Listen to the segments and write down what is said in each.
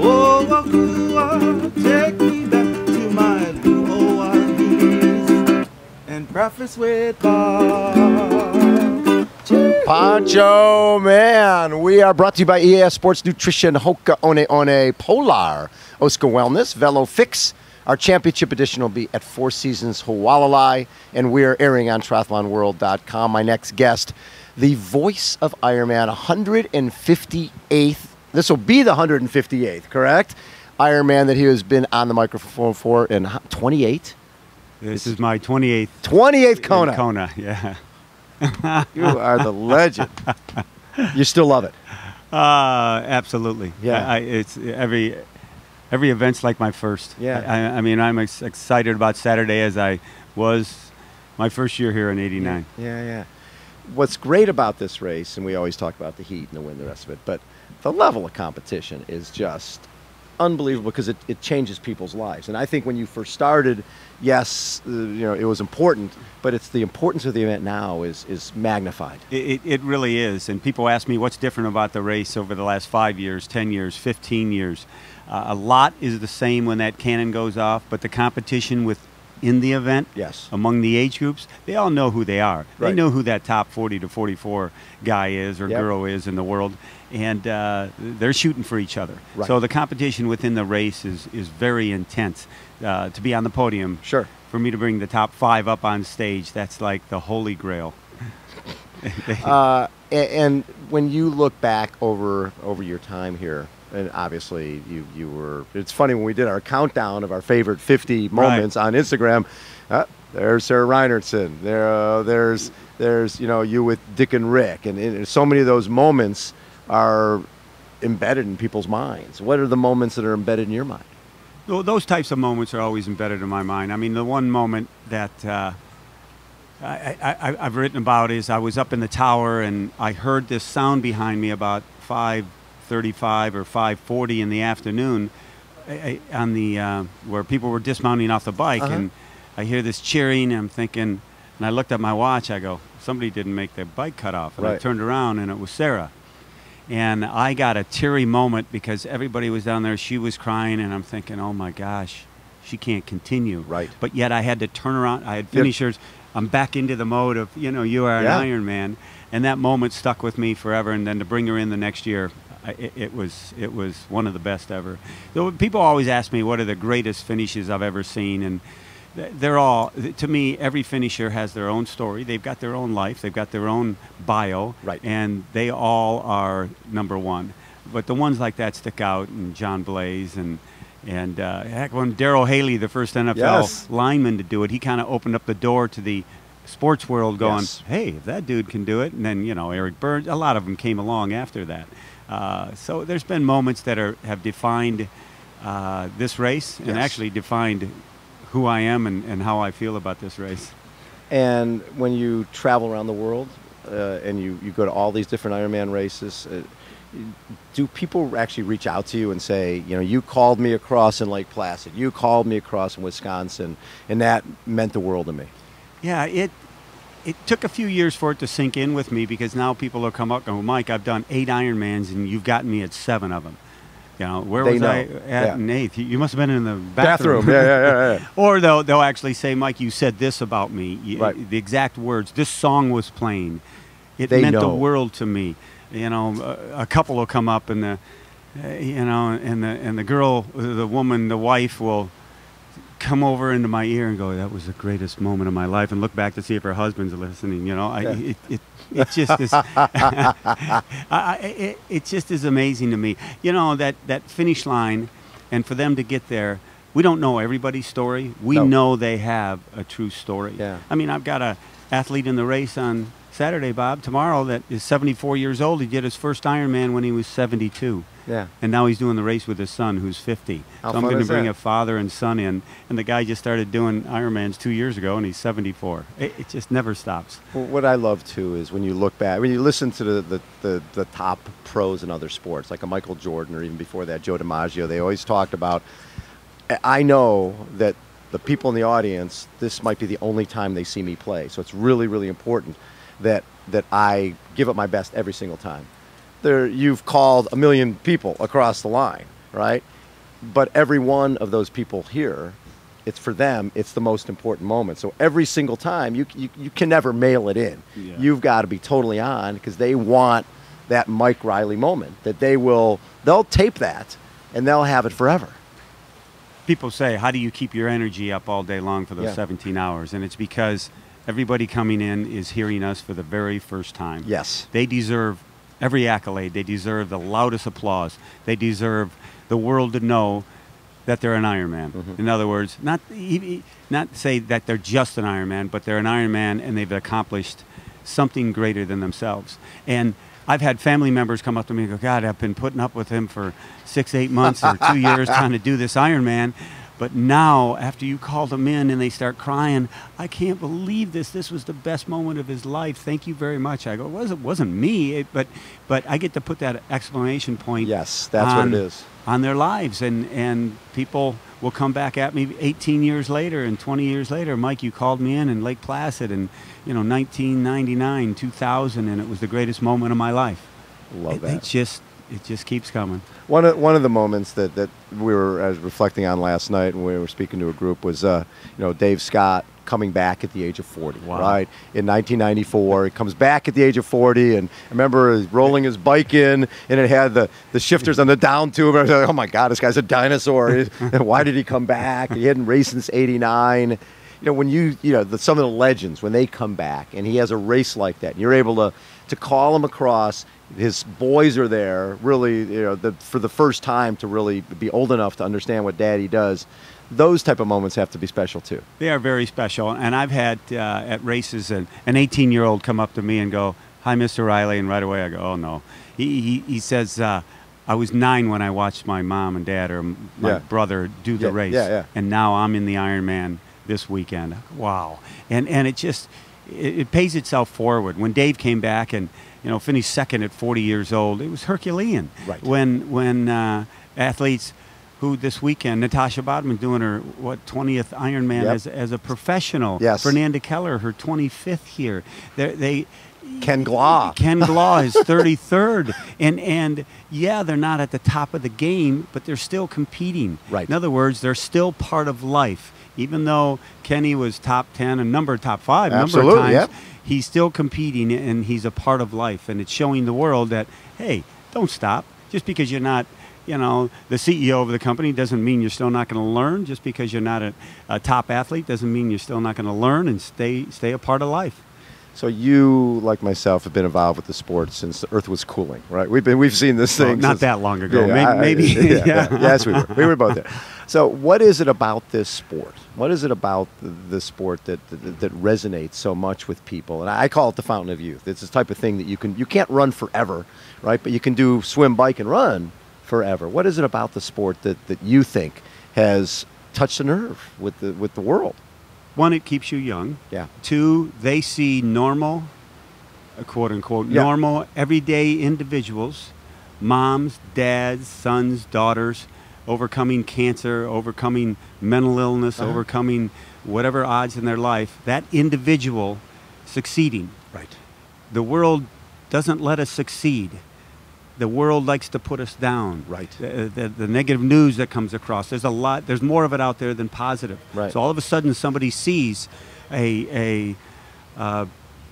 Oh, Wakua, take me back to my blue ORVs and preface with Bob. Pancho, man. We are brought to you by EAS Sports Nutrition, Hoka One One, Polar, Oscar Wellness, Velo Fix. Our championship edition will be at Four Seasons Hualalai, and we're airing on triathlonworld.com. My next guest, the voice of Ironman, 158th. This will be the 158th, correct? Ironman that he has been on the microphone for in 28. This is my 28th. 28th Kona. Kona, yeah. You are the legend. You still love it? Absolutely. Yeah. It's every event's like my first. Yeah. I mean, I'm excited about Saturday as I was my first year here in '89. Yeah. What's great about this race, and we always talk about the heat and the wind, the rest of it, but the level of competition is just unbelievable because it changes people's lives. And I think when you first started, yes, it was important, but it's the importance of the event now is magnified. It really is. And people ask me what's different about the race over the last 5 years, 10 years, 15 years. A lot is the same when that cannon goes off, but the competition within the event, yes, among the age groups, they all know who they are. Right. They know who that top 40 to 44 guy is or girl is in the world, and they're shooting for each other. Right. So the competition within the race is very intense. To be on the podium, sure, for me to bring the top 5 up on stage, that's like the holy grail. And when you look back over your time here, and obviously you were, it's funny when we did our countdown of our favorite 50 moments on Instagram, there's Sarah Reinertsen, there's you with Dick and Rick, and so many of those moments are embedded in people's minds. What are the moments that are embedded in your mind? Well, those types of moments are always embedded in my mind. I mean, the one moment that I've written about is I was up in the tower and I heard this sound behind me about 5:35 or 5:40 in the afternoon, on the where people were dismounting off the bike, and I hear this cheering. And I'm thinking, and I looked at my watch. I go, somebody didn't make their bike cut off, and I turned around and it was Sarah. And I got a teary moment because everybody was down there. She was crying, and I'm thinking, oh my gosh, she can't continue. Right. But yet I had to turn around. I had finishers. I'm back into the mode of, you are an Ironman, and that moment stuck with me forever. And then to bring her in the next year, it was one of the best ever. So people always ask me what are the greatest finishes I've ever seen, and they're all, to me, every finisher has their own story. They've got their own life. They've got their own bio. Right. And they all are number one. But the ones like that stick out, and John Blaze, and heck, when Darryl Haley, the first NFL lineman to do it, he kind of opened up the door to the sports world going, hey, if that dude can do it. And then, Eric Burns, a lot of them came along after that. So there's been moments that have defined this race and actually defined who I am and how I feel about this race. And when you travel around the world and you go to all these different Ironman races, do people actually reach out to you and say, you called me across in Lake Placid, you called me across in Wisconsin, and that meant the world to me? Yeah, it took a few years for it to sink in with me, because now people will come up and go, Mike, I've done 8 Ironmans and you've gotten me at 7 of them. Where was I at in 8th? You must have been in the bathroom. Yeah. Or they'll actually say, Mike, you said this about me. The exact words. This song was playing. It meant the world to me. A couple will come up and the girl, the woman, the wife will come over into my ear and go, that was the greatest moment of my life, and look back to see if her husband's listening. It just is it just is amazing to me, that finish line, and for them to get there. We don't know everybody's story. We know they have a true story. I mean, I've got a athlete in the race on Saturday, Bob, tomorrow, that is 74 years old. He did his first Ironman when he was 72. And now he's doing the race with his son, who's 50. So I'm going to bring a father and son in, and the guy just started doing Ironmans 2 years ago, and he's 74. It just never stops. Well, what I love, too, is when you look back, when you listen to the top pros in other sports, like a Michael Jordan, or even before that, Joe DiMaggio, they always talked about, I know that the people in the audience, this might be the only time they see me play. So it's really, really important that I give it my best every single time. You've called 1 million people across the line, right? but every one of those people here, it's for them, it's the most important moment. So every single time, you can never mail it in. Yeah. You've got to be totally on, because they want that Mike Reilly moment, that they'll tape that and they'll have it forever. People say, how do you keep your energy up all day long for those 17 hours? And it's because everybody coming in is hearing us for the very first time. Yes. They deserve every accolade. They deserve the loudest applause. They deserve the world to know that they're an Ironman. In other words, not say that they're just an Ironman, but they're an Ironman and they've accomplished something greater than themselves. And I've had family members come up to me and go, God, I've been putting up with him for 6-8 months or 2 years trying to do this Ironman. But now, after you called them in and they start crying, I can't believe this. This was the best moment of his life. Thank you very much. I go, it wasn't me, but I get to put that exclamation point. Yes, that's what it is. On their lives, and people will come back at me 18 years later and 20 years later. Mike, you called me in Lake Placid in 1999, 2000, and it was the greatest moment of my life. Love that. It just keeps coming. One of the moments that I was reflecting on last night when we were speaking to a group was Dave Scott coming back at the age of 40. Wow. Right, in 1994, he comes back at the age of 40, and I remember rolling his bike in, and it had the shifters on the down tube. I was like, oh my God, this guy's a dinosaur. Why did he come back? He hadn't raced since '89. When some of the legends, when they come back and he has a race like that, and you're able to call him across, his boys are there, really, for the first time to really be old enough to understand what Daddy does. Those type of moments have to be special too. They are very special, and I've had at races an 18-year-old come up to me and go, "Hi, Mr. Reilly," and right away I go, "Oh no." He says, "I was 9 when I watched my mom and dad or my brother do the race, and now I'm in the Ironman this weekend." Wow, and it pays itself forward. When Dave came back and finished second at 40 years old, it was Herculean. Right. When athletes who this weekend, Natasha Bodman doing her 20th Ironman as a professional. Yes. Fernanda Keller, her 25th here. Ken Glaw. Ken Glaw is 33rd, and they're not at the top of the game, but they're still competing. Right. In other words, they're still part of life. Even though Kenny was top 10 and top 5 number of times, he's still competing and he's a part of life. And it's showing the world that, hey, don't stop. Just because you're not, the CEO of the company doesn't mean you're still not going to learn. Just because you're not a top athlete doesn't mean you're still not going to learn and stay a part of life. So you, like myself, have been involved with the sport since the Earth was cooling, right? We've seen this thing. Not that long ago. Maybe. Yes, we were. We were both there. So what is it about this sport? What is it about the sport that resonates so much with people? And I call it the fountain of youth. It's this type of thing that you can't run forever, right? But you can do swim, bike, and run forever. What is it about the sport that you think has touched a nerve with the world? One, it keeps you young. Yeah. 2, they see normal, quote unquote, normal, everyday individuals, moms, dads, sons, daughters, overcoming cancer, overcoming mental illness, overcoming whatever odds in their life, that individual succeeding. Right. The world doesn't let us succeed. The world likes to put us down. Right. The negative news that comes across, there's more of it out there than positive. Right. So all of a sudden somebody sees a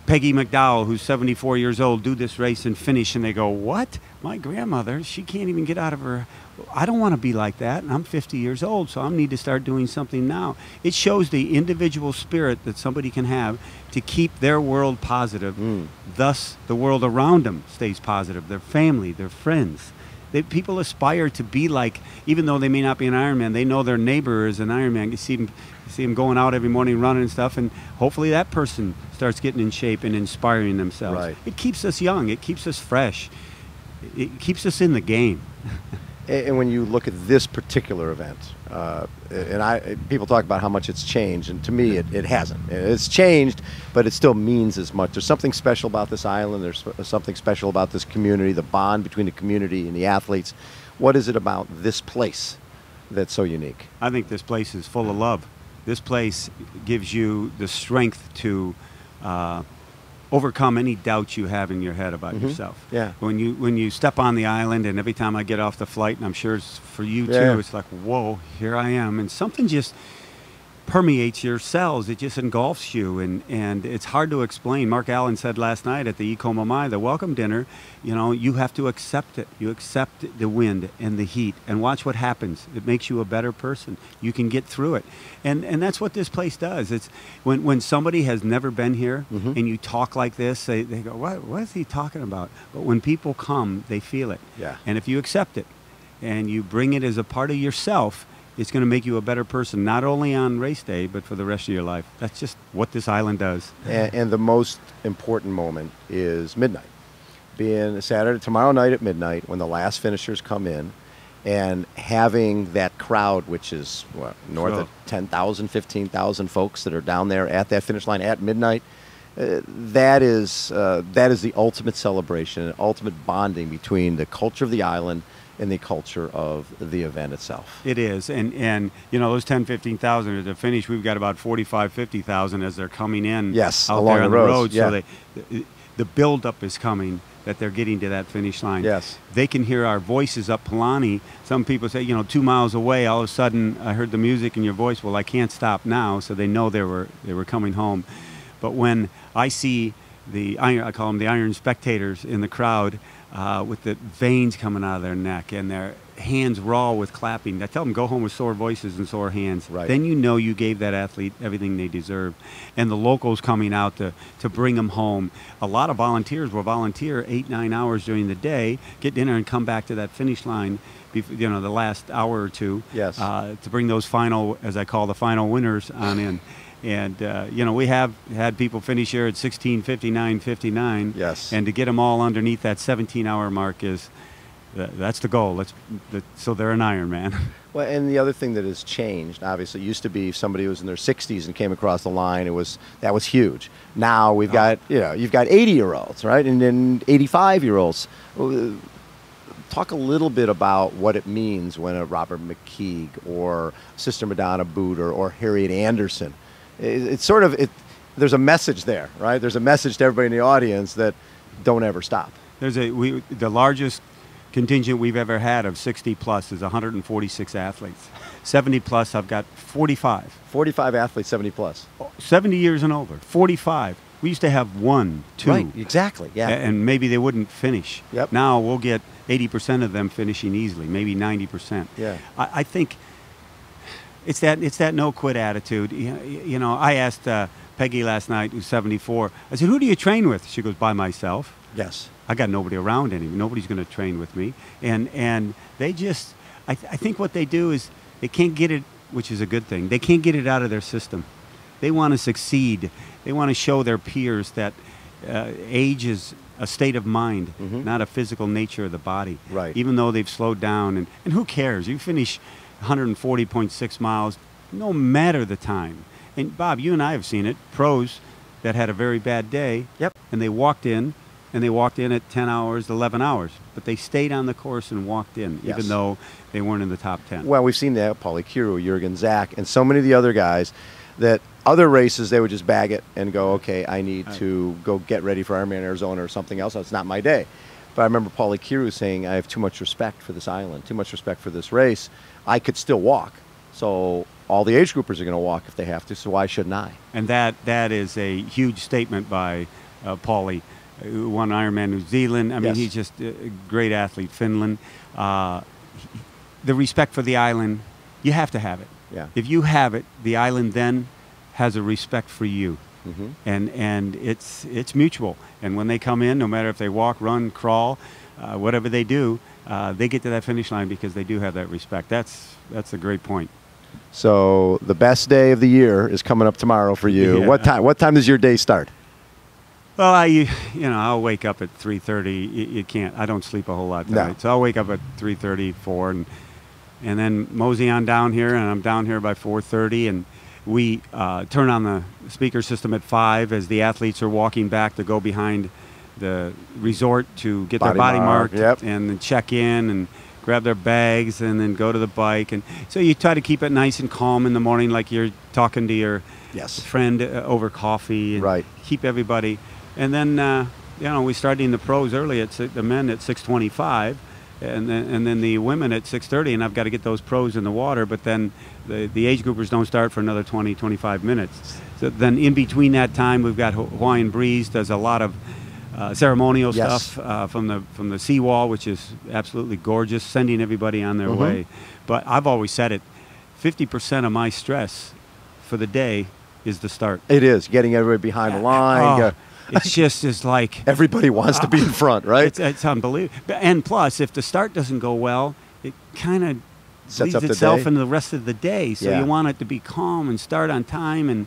Peggy McDowell, who's 74 years old, do this race and finish, and they go, what? My grandmother, she can't even get out of her, I don't want to be like that, and I'm 50 years old, so I need to start doing something now. It shows the individual spirit that somebody can have to keep their world positive. Thus, the world around them stays positive, their family, their friends. People aspire to be like, even though they may not be an Ironman, they know their neighbor is an Ironman. You see them going out every morning running and stuff, and hopefully that person starts getting in shape and inspiring themselves. Right. It keeps us young. It keeps us fresh. It keeps us in the game. And when you look at this particular event, people talk about how much it's changed, and to me, it hasn't. It's changed, but it still means as much. There's something special about this island. There's something special about this community, the bond between the community and the athletes. What is it about this place that's so unique? I think this place is full of love. This place gives you the strength to overcome any doubts you have in your head about yourself. Yeah. When you step on the island, and every time I get off the flight, and I'm sure it's for you too, Yeah. it's like, whoa, here I am, and something just permeates your cells. It just engulfs you, and it's hard to explain. Mark Allen said last night at the Kona Mai, the welcome dinner, you know, you have to accept it. You accept the wind and the heat, and watch what happens. It makes you a better person. You can get through it, and that's what this place does. It's when somebody has never been here and you talk like this, they go, what is he talking about? But when people come, they feel it. Yeah. And if you accept it and you bring it as a part of yourself, it's going to make you a better person, not only on race day, but for the rest of your life. That's just what this island does. And the most important moment is midnight. Being Saturday, tomorrow night at midnight, when the last finishers come in, and having that crowd, which is north of 10,000, 15,000 folks that are down there at that finish line at midnight, that is the ultimate celebration, ultimate bonding between the culture of the island and the culture of the event itself. It is, and you know, those 10, 15,000 at the finish, we've got about 45, 50,000 as they're coming in. Yes, out along there on the roads, road. yeah. So the build-up is coming, that they're getting to that finish line. Yes. They can hear our voices up Palani. Some people say, you know, 2 miles away, all of a sudden I heard the music in your voice. Well, I can't stop now, so they know they were coming home. But when I see I call them the iron spectators in the crowd, with the veins coming out of their neck and their hands raw with clapping, I tell them, go home with sore voices and sore hands. Right. Then you know you gave that athlete everything they deserve. And the locals coming out to bring them home. A lot of volunteers will volunteer 8-9 hours during the day, get dinner and come back to that finish line, you know, the last hour or two. Yes. To bring those final, as I call the final winners, on in. And, you know, we have had people finish here at 16:59, 59. Yes. And to get them all underneath that 17-hour mark that's the goal. So they're an Ironman. Well, and the other thing that has changed, obviously, used to be if somebody who was in their 60s and came across the line, that was huge. Now we've got, you know, you've got 80-year-olds, right? And then 85-year-olds. Talk a little bit about what it means when a Robert McKeague or Sister Madonna Booter or Harriet Anderson, it's sort of, there's a message there, right? There's a message to everybody in the audience that don't ever stop. The largest contingent we've ever had of 60 plus is 146 athletes. 70 plus, I've got 45. 45 athletes, 70 plus. 70 years and over, 45. We used to have 1, 2. Right, exactly, yeah. And maybe they wouldn't finish. Yep. Now we'll get 80% of them finishing easily, maybe 90%. Yeah. I think it's that no quit attitude. You know, I asked Peggy last night, who's 74. I said, "Who do you train with?" She goes, "By myself." Yes. I got nobody around anymore. Nobody's going to train with me. And they just, I think what they do is they can't get it, which is a good thing. They can't get it out of their system. They want to succeed. They want to show their peers that age is a state of mind, not a physical nature of the body. Right. Even though they've slowed down. And who cares? You finish 140.6 miles, no matter the time. And Bob, you and I have seen it, pros that had a very bad day. Yep. And they walked in at 10 hours, 11 hours. But they stayed on the course and walked in, Yes. even though they weren't in the top 10. Well, we've seen that, Paulie Kiru, Jurgen Zach, and so many of the other guys that other races, they would just bag it and go, okay, I need to go get ready for Ironman Arizona or something else. It's not my day. But I remember Paulie Kiru saying, I have too much respect for this island, too much respect for this race. I could still walk. So all the age groupers are going to walk if they have to, so why shouldn't I? And that is a huge statement by Paulie, who won Ironman New Zealand. I mean, Yes. he's just a great athlete. Finland. The respect for the island, you have to have it. Yeah. If you have it, the island then has a respect for you. And it's mutual. And when they come in, no matter if they walk, run, crawl, whatever they do, they get to that finish line because they do have that respect. That's a great point. So the best day of the year is coming up tomorrow for you. Yeah. What time does your day start? Well, I'll wake up at 3:30. You can't. I don't sleep a whole lot tonight. No. So I'll wake up at 3:30, 4, and then mosey on down here, and I'm down here by 4:30, and we turn on the speaker system at 5 as the athletes are walking back to go behind the resort to get their body marked, yep. and then check in and grab their bags and then go to the bike. And so you try to keep it nice and calm in the morning, like you're talking to your Yes. friend over coffee, and Right. keep everybody And then, we started in the pros early the men at 6:25, and then the women at 6:30, and I've got to get those pros in the water. But then the age groupers don't start for another 20, 25 minutes. So then in between that time, we've got Hawaiian Breeze does a lot of ceremonial stuff from the seawall, which is absolutely gorgeous, sending everybody on their way. But I've always said it, 50% of my stress for the day is the start. It is getting everybody behind the line. It's just is like everybody wants to be in front, right? It's unbelievable. And plus, if the start doesn't go well, it kind of sets leads up itself the into the rest of the day. So you want it to be calm and start on time,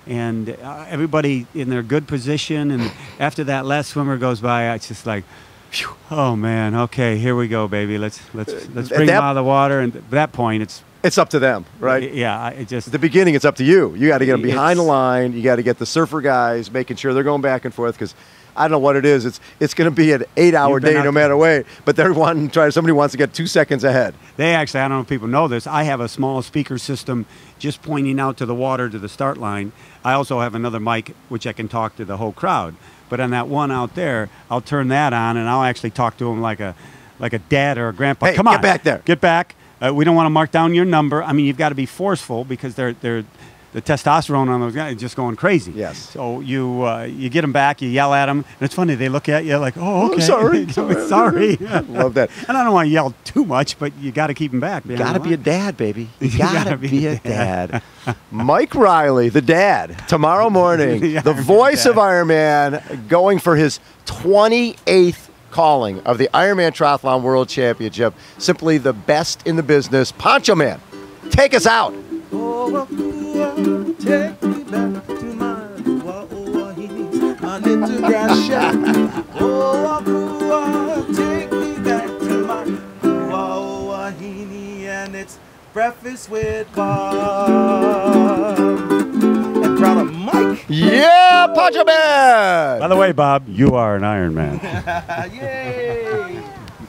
and everybody in their good position. And after that last swimmer goes by, it's just like, phew, oh man, okay, here we go, baby. Let's bring them out of the water. And at that point, it's up to them, right? Yeah, it just... At the beginning, it's up to you. You got to get them behind the line. You got to get the surfer guys, making sure they're going back and forth, because I don't know what it is. It's going to be an 8-hour day no matter what, but somebody wants to get 2 seconds ahead. They actually, I don't know if people know this, I have a small speaker system just pointing out to the water to the start line. I also have another mic, which I can talk to the whole crowd. But on that one out there, I'll turn that on, and I'll actually talk to them like a dad or a grandpa. Hey, come on, get back there. Get back. We don't want to mark down your number. I mean, you've got to be forceful because the testosterone on those guys is just going crazy. Yes. So you get them back, you yell at them, and it's funny. They look at you like, oh, okay. Sorry. Love that. And I don't want to yell too much, but you got to keep them back. You got to be a dad, baby. You got to be a dad. Mike Reilly, the dad, tomorrow morning, the voice of Ironman, going for his 28th calling of the Ironman Triathlon World Championship. Simply the best in the business. Poncho Man, take us out. Take me back to my little grass shack. Take me back to my and it's breakfast with Bob. And proud of Mike. Yeah, Poncho Man. By the way, Bob, you are an Ironman. Yay!